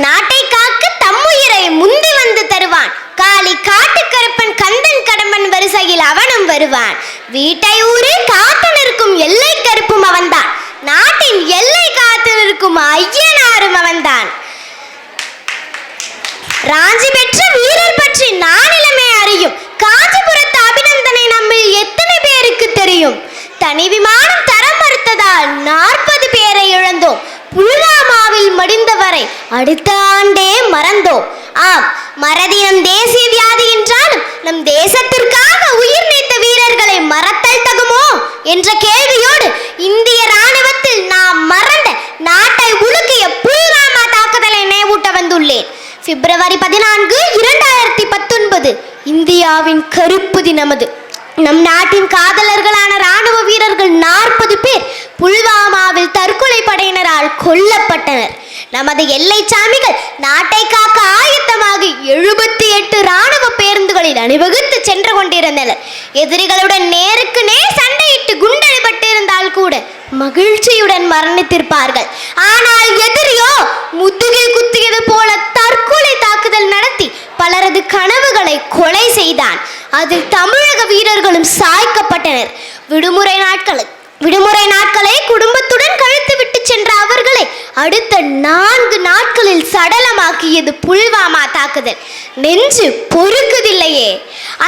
நாட்டை காக்க தம்முயிரை முந்தி வந்து தருவான். காளி காட்டுக்கருப்பன் கந்தன் கடம்பன் வரிசையில் அவனும் வருவான். வீட்டை ஊரே காத்து நிற்கும் எல்லை கருப்பும் அவன்தான். நாட்டின் எல்லை காத்து நிற்கும் ஐயனாரும் அவன்தான். ராஞ்சி பெற்ற வீரர் பற்றி நானிலமே அறியும். காஞ்சிபுரத்து அபிநந்தனை நம்மில் எத்தனை பேருக்கு தெரியும்? தனி விமானம் தரம் மறுத்ததால் 40 பேரை இழந்தோம். புல்வாமாவில் மடிந்தவரை அடுத்த ஆண்டே மறந்தோம். ஆம், மறதி நம் தேசிய வியாதி என்றாலும் நம் தேசத்திற்காக உயிர் நீத்த வீரர்களை மறத்தல் தகுமோ என்ற கேள்வியோடு இந்திய ராணுவத்தில் நாம் மறந்த நாட்டை உலுக்கிய புல்வாமா தாக்குதலை நினைவூட்ட வந்துள்ளேன். பிப்ரவரி 14, 2019 இந்தியாவின் கருப்பு தினமது. நம் நாட்டின் காதலர்களான ராணுவ வீரர்கள் 40 பேர் புல்வாமாவில் தற்கொலை படையினரால் கொல்லப்பட்டனர். நமது எல்லை சாமிகள் நாட்டை காக்க ஆயத்தமாக 78 ராணுவ பேருந்துகளில் அணிவகுத்து சென்று கொண்டிருந்தனர். எதிரிகளுடன் நேருக்கு நேர் சண்டையிட்டு குண்டடிபட்டிருந்தால் கூட மகிழ்ச்சியுடன் மரணித்திருப்பார்கள். ஆனால் எதிரியோ முதுகில் குத்தியது போல தற்கொலை தாக்குதல் நடத்தி பலரது கனவுகளை கொலை செய்தான். அதில் தமிழக வீரர்களும் சாய்க்கப்பட்டனர். விடுமுறை நாட்களை குடும்பத்துடன் கழித்து விட்டு சென்ற அவர்களை அடுத்த 4 நாட்களில் சடலமாக்கியது புல்வாமா தாக்குதல். நெஞ்சு பொறுக்குதில்லையே.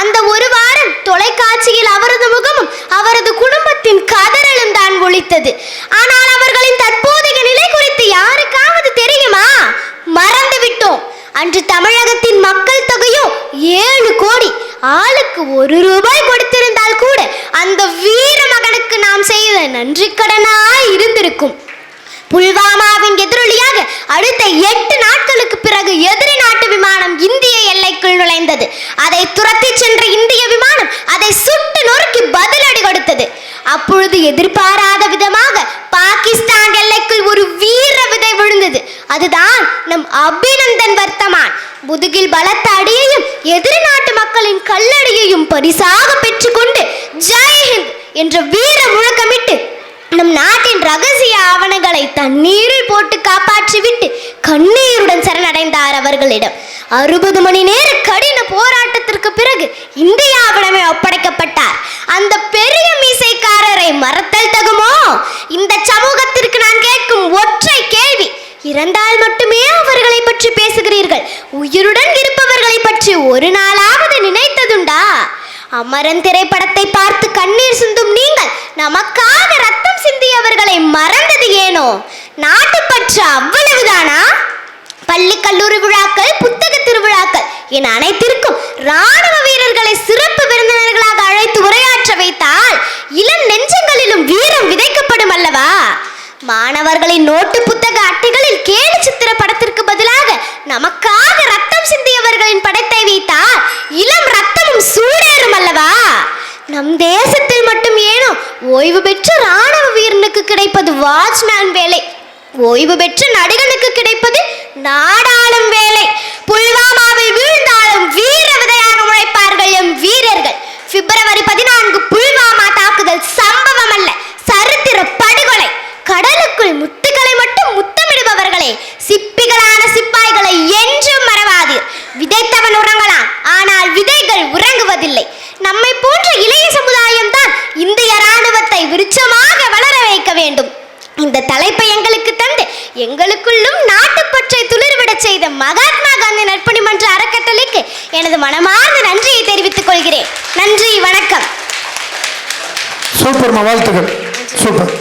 அந்த ஒரு வாரம் தொலைக்காட்சியில் அவரது முகமும் அவரது குடும்பத்தின் கதறலும் தான் ஒலித்தது. ஆனால் அவர்களின் தற்போதைய நிலை குறித்து யாருக்காவது தெரியுமா? மறந்து விட்டோம். அன்று தமிழகத்தின் மக்கள் தொகையோ 7 கோடி. ஆளுக்கு 1 ரூபாய் கொடுத்திருந்தால் கூட அந்த வீர மகனுக்கு நாம் செய்த நன்றி கடனாய் இருந்திருக்கும். புல்வாமாவின் எதிரொலியாக அடுத்த 8 நாட்களுக்கு பிறகு எதிரி நாட்டு விமானம் இந்திய எல்லைக்குள் நுழைந்தது. அதை துரத்தி சென்ற இந்திய விமானம் அதை சுட்டு நொறுக்கி பதிலடி கொடுத்தது. அப்பொழுது எதிர்பாராத விதமாக பாகிஸ்தான் எல்லைக்குள் ஒரு வீர விதை விழுந்தது. அதுதான் நம் அபிநந்தன் வர்த்தமான். முதுகில் பலத்த அடியையும் எதிரி நாட்டு மக்களின் கல்லடியையும் பரிசாக பெற்றுக்கொண்டு ஜெய்ஹிந்த் என்ற வீர முழக்கமிட்டு நம் நாட்டின் ரகசிய ஆவணங்களை தண்ணீரில் போட்டு காப்பாற்றிவிட்டு கண்ணீருடன் சரணடைந்தார் அவர்களிடம். 60 மணி நேர கடின போராட்டத்திற்கு பிறகு இந்தியாவிடமே ஒப்படைக்கப்பட்டார். அந்த பெரிய மீசைக்காரரை மறத்தல் தகுமோ? இந்த சமூகத்திற்கு நான் கேட்கும் ஒற்றை கேள்வி, இறந்தால் மட்டுமே அவர்களை பற்றி பேசுகிறீர்கள், உயிருடன் இருப்பவர்களை பற்றி ஒரு நாளாவது நினைத்ததுண்டா? அமரன் திரைப்படத்தை பார்த்து கண்ணீர் சிந்தும் நீங்கள் நமக்காக ரத்தம் சிந்தியவர்களை மறந்தது ஏனோ? நாட்டுப்பற்று அவ்வளவுதானா? பள்ளி கல்லூரி விழாக்கள், புத்தக திருவிழாக்கள் என அனைத்திற்கும் ராணுவ வீரர்களை சிறப்பு விருந்தினர்களாக அழைத்து உரையாற்ற வைத்தால் இளம் நெஞ்சங்களிலும் வீரம் விதைக்கப்படும் அல்லவா? மாணவர்களின் நோட்டு புத்தக அட்டைகளில் கேலி சித்திர படத்திற்கு பதிலாக நமக்காக ரத்தம் சிந்தியவர்களின் படத்தை வைத்தால் இளம் ரத்தமும் சூடேறும் அல்லவா? நம் தேசத்தில் மட்டும் ஏனோ ஓய்வு பெற்ற ராணுவ வீரனுக்கு கிடைப்பது வாட்ச்மேன் வேலை, ஓய்வு பெற்ற நடிகனுக்கு கிடைப்பது நாடாளும் வேலை. புல்வாமாவில் வீழ்ந்தாலும் வீர விதையாக உழைப்பார்கள் எம் வீரர்கள். பிப்ரவரி 14 புல்வாமா தாக்குதல் சம்பவம் அல்ல, சரித்திர படுகொலை. கடலுக்குள் முத்துக்களை மட்டும் முத்தமிடுபவர்களே, சிப்பிகளான சிப்பாய்களை என்றும் மறவாதீர். விதைத்தவன் உறங்கலாம், ஆனால் விதைகள் உறங்குவதில்லை. நம்மை போன்ற இளைய சமுதாயம் தான் இந்திய ராணுவத்தை விருட்சமாக வளர வைக்க வேண்டும். இந்த தலைப்பை எங்களுக்கு தந்து எங்களுக்குள்ளும் நாட்டுப்பற்றை துளிர்விட செய்த மகாத்மா காந்தி நற்பணி மன்ற அறக்கட்டளைக்கு எனது மனமார்ந்த நன்றியை தெரிவித்துக் கொள்கிறேன். நன்றி, வணக்கம். சூப்பர், வாழ்த்துக்கள். சூப்பர்.